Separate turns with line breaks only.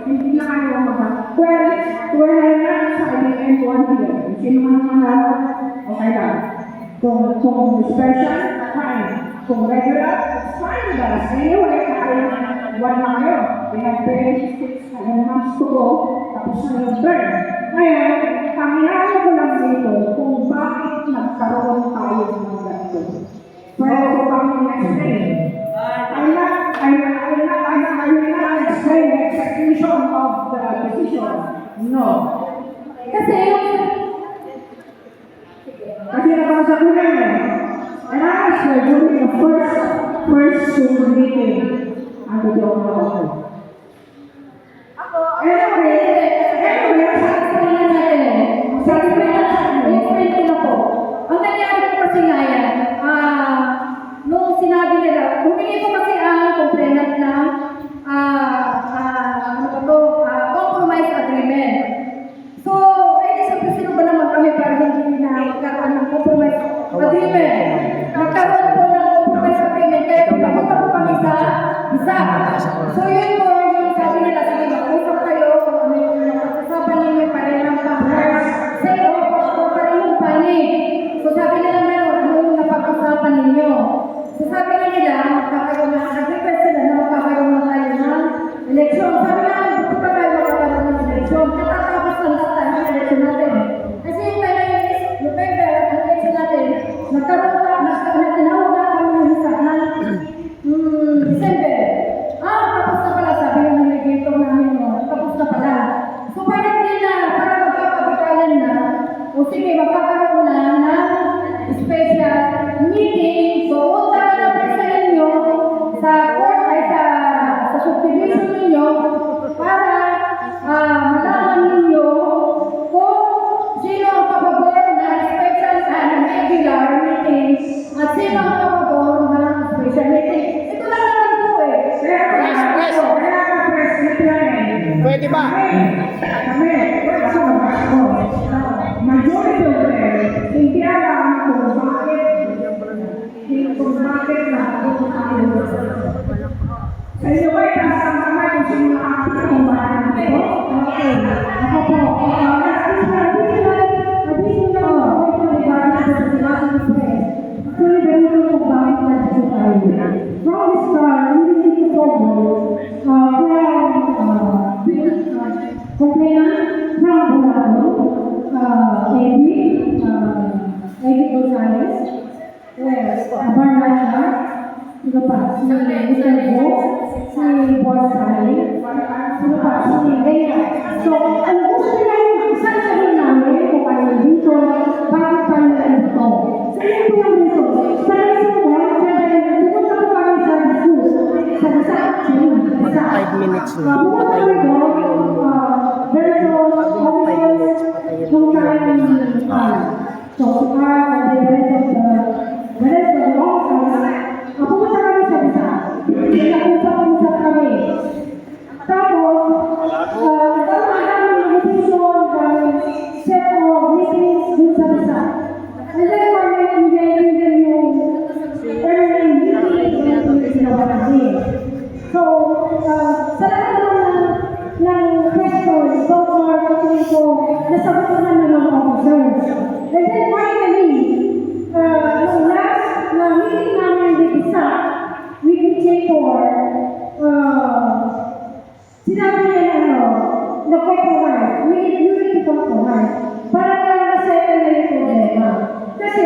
hindi na kayo well, I'm not signing anyone here. Sino man manalo, okay lang. Kung special, fine. Kung regular, fine with us. Anyway, one na kayo. We have 36 months to go. Tapos na yung term. Ngayon, ang inaano ko lang dito kung bakit nagkaroon tayo ng ganito. Pwede ko bang explain? I will not explain the execution of the decision. No. Kasi nabasa ko na yun. And I was during the first Zoom meeting. Ano yung ako? Anyway,
ang nangyari ko kasi nga yan, nung sinabi nila, humingi ko kasi ang complainant na compromise agreement. So, sino ba naman kami para hindi na magkaroon ng compromise agreement? Nagkaroon po ng compromise agreement, kaya pumunta po kami sa isa. So, yun po, yung sabi nila, sige, mag-usap kayo, kung ano yung nakasasaban ninyo, parehang pang-hers, say, parehang panig. So, sabi nila meron, ano yung napag-usapan ninyo? So, sabi nila, magkakaroon na, nag-request sila na magkakaroon na tayo ng eleksyon. Sabi na, gusto pa tayo magkakaroon ng eleksyon. Katatapos lang tayo ng eleksyon natin. Kasi yung tayo is November, ang eleksyon natin, nagkaroon tinawag na kami ng isa ng December. Tapos na pala, sabi ng navigator namin, tapos na pala. So, parang hindi na, parang magkakabitalan na, o sige, magkakaroon na ng special meeting. So, punta ka na sa inyo, sa court ay sa subdivision ninyo, para malaman ninyo kung sino ang pababor na special and regular meeting at sino ang pababor na special meeting. Ito lang naman po eh.
Pwede ba? Majority of them, hindi alam kung bakit nakakot tayo. Sa inyo ba, itasang kamay kung sino nakakot kung bakit ito? Okay. Ako po. From the start, we received a forward complainant from Bolado, Eddie Gonzalez, Barnacha, sino pa? Si Mr. Bo, si Boss Sally, sino pa? Si Leia. So, ang gusto nila yung isang sabihin namin kung ano yung dito, bakit pa nila ito. So, yun po yung dito. Sa reason ko, pumunta ko kami sa Jesus, sa isa.
5 minutes na.
Pumunta ko ito, versus officers, nung time, so, and the rest of the officers, pumunta kami sa isa. Nag-usap kami. Tapos, nagkaroon kami ng decision ng set of meetings dun sa isa. And then, yung early meetings na sinabahin. So, sa lahat ng questions, nasagot na ng mga officers. And then finally, nung last na meeting namin with isa, with the Jacob, sinabi niya na compromise. You need to compromise. Para na na-settle na yung problema. Kasi,